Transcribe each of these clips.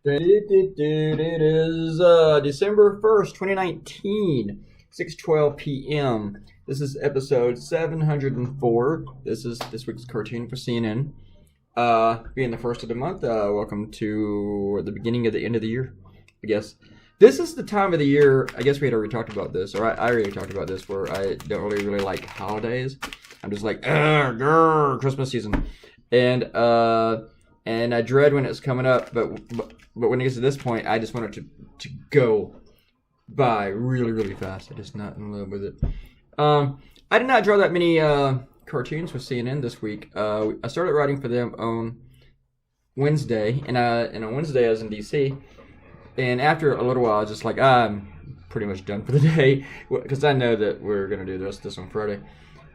It is December 1st, 2019, 6:12 p.m. This is episode 704. This is this week's cartoon for CNN. Being the first of the month, welcome to the beginning of the end of the year, I guess. This is the time of the year, I guess we had already talked about this, or I already talked about this, where I don't really like holidays. I'm just like, Christmas season. And I dread when it's coming up, but when it gets to this point, I just want it to go by really fast. I'm just not in love with it. I did not draw that many cartoons for CNN this week. I started writing for them on Wednesday, and on Wednesday I was in DC. And after a little while, I was just like, I'm pretty much done for the day, because I know that we're gonna do the rest of this on Friday,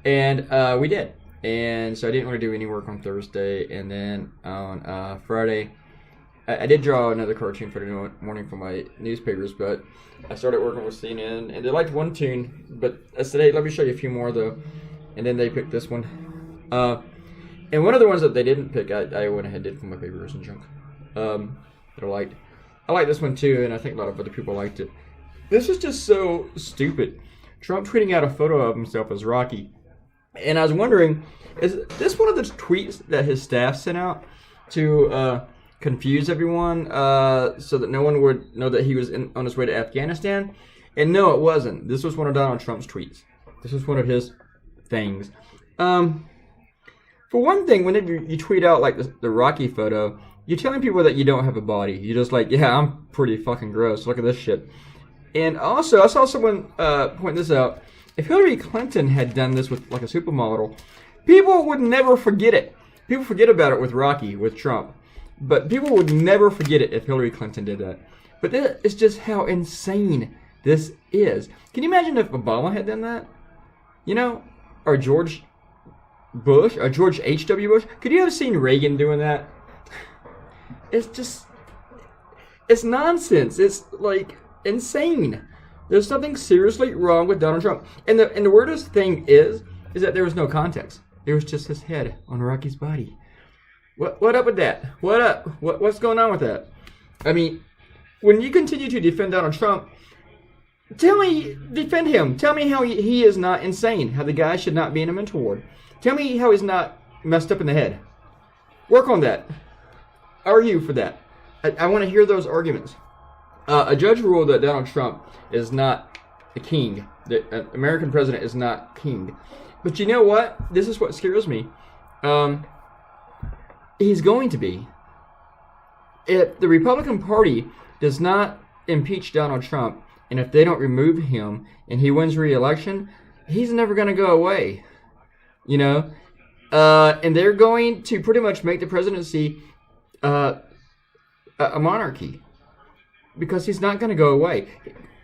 and we did. And so I didn't really do any work on Thursday, and then on Friday, I did draw another cartoon for the morning for my newspapers, but I started working with CNN, and they liked one tune, but I said, hey, let me show you a few more, though, and then they picked this one. And one of the ones that they didn't pick, I went ahead and did for my papers and junk, that I liked. I like this one, too, and I think a lot of other people liked it. This is just so stupid. Trump tweeting out a photo of himself as Rocky. And I was wondering, is this one of the tweets that his staff sent out to confuse everyone so that no one would know that he was on his way to Afghanistan? And no, it wasn't. This was one of Donald Trump's tweets. This was one of his things. For one thing, whenever you tweet out like the Rocky photo, you're telling people that you don't have a body. You're just like, yeah, I'm pretty fucking gross. Look at this shit. And also, I saw someone point this out. If Hillary Clinton had done this with like a supermodel, people would never forget it. People forget about it with Rocky, with Trump. But people would never forget it if Hillary Clinton did that. But that is just how insane this is. Can you imagine if Obama had done that? You know? Or George Bush? Or George H.W. Bush? Could you have seen Reagan doing that? It's just... It's nonsense. It's like insane. There's something seriously wrong with Donald Trump. And the weirdest thing is that there was no context. It was just his head on Rocky's body. What up with that? What up? What's going on with that? I mean, when you continue to defend Donald Trump, defend him. Tell me how he is not insane. How the guy should not be in a mental ward. Tell me how he's not messed up in the head. Work on that. Argue for that. I want to hear those arguments. A judge ruled that Donald Trump is not a king. That an American president is not king. But you know what? This is what scares me. He's going to be. If the Republican Party does not impeach Donald Trump, and if they don't remove him, and he wins re-election, he's never going to go away. You know? And they're going to pretty much make the presidency a monarchy. Because he's not going to go away.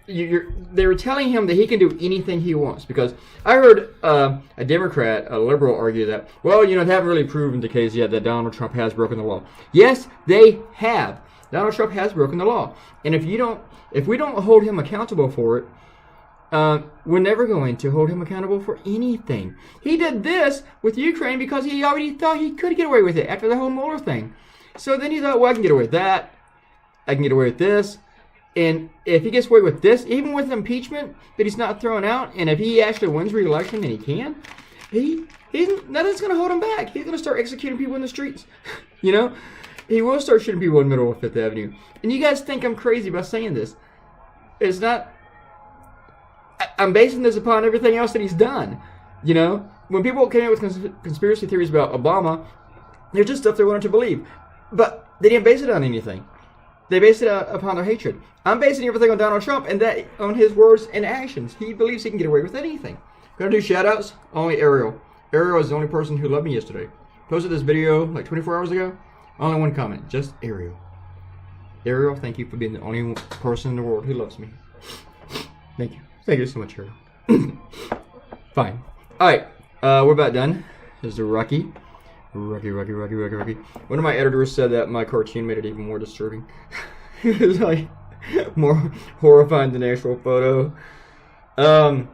They were telling him that he can do anything he wants. Because I heard a Democrat, a liberal, argue that, well, you know, they haven't really proven the case yet that Donald Trump has broken the law. Yes, they have. Donald Trump has broken the law. And if we don't hold him accountable for it, we're never going to hold him accountable for anything. He did this with Ukraine because he already thought he could get away with it after the whole Mueller thing. So then he thought, well, I can get away with that. I can get away with this. And if he gets away with this, even with impeachment that he's not thrown out, and if he actually wins re-election, and he can, nothing's going to hold him back. He's going to start executing people in the streets. You know? He will start shooting people in the middle of Fifth Avenue. And you guys think I'm crazy by saying this. It's not... I'm basing this upon everything else that he's done. You know? When people came up with conspiracy theories about Obama, they're just stuff they wanted to believe. But they didn't base it on anything. They based it upon their hatred. I'm basing everything on Donald Trump and that on his words and actions. He believes he can get away with anything. Gonna do shout-outs? Only Ariel. Ariel is the only person who loved me yesterday. Posted this video like 24 hours ago. Only one comment. Just Ariel. Ariel, thank you for being the only person in the world who loves me. Thank you. Thank you so much, Ariel. Fine. Alright. We're about done. This is the Rocky. Rocky. One of my editors said that my cartoon made it even more disturbing. It was like more horrifying than the actual photo. So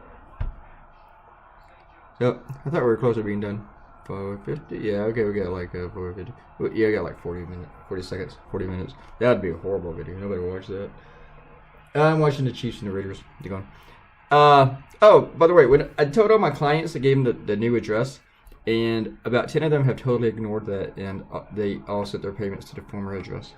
I thought we were close to being done. 450? Yeah, okay, we got like 450. Yeah, I got like 40 minutes, 40 seconds, 40 minutes. That'd be a horrible video. Nobody will watch that. I'm watching the Chiefs and the Raiders. They're going. Oh, by the way, when I told all my clients, I gave them the new address, and about 10 of them have totally ignored that, and they all sent their payments to the former address.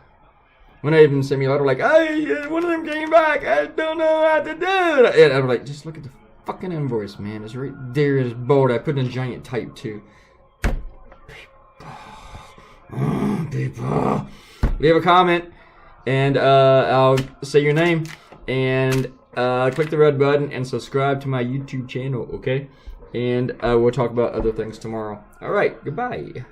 When they even sent me a letter like, hey, one of them came back, I don't know what to do. And I'm like, just look at the fucking invoice, man. It's right there, it's bold. I put in giant type too. People, leave a comment, and I'll say your name, and click the red button and subscribe to my YouTube channel, okay? And we'll talk about other things tomorrow. All right, goodbye.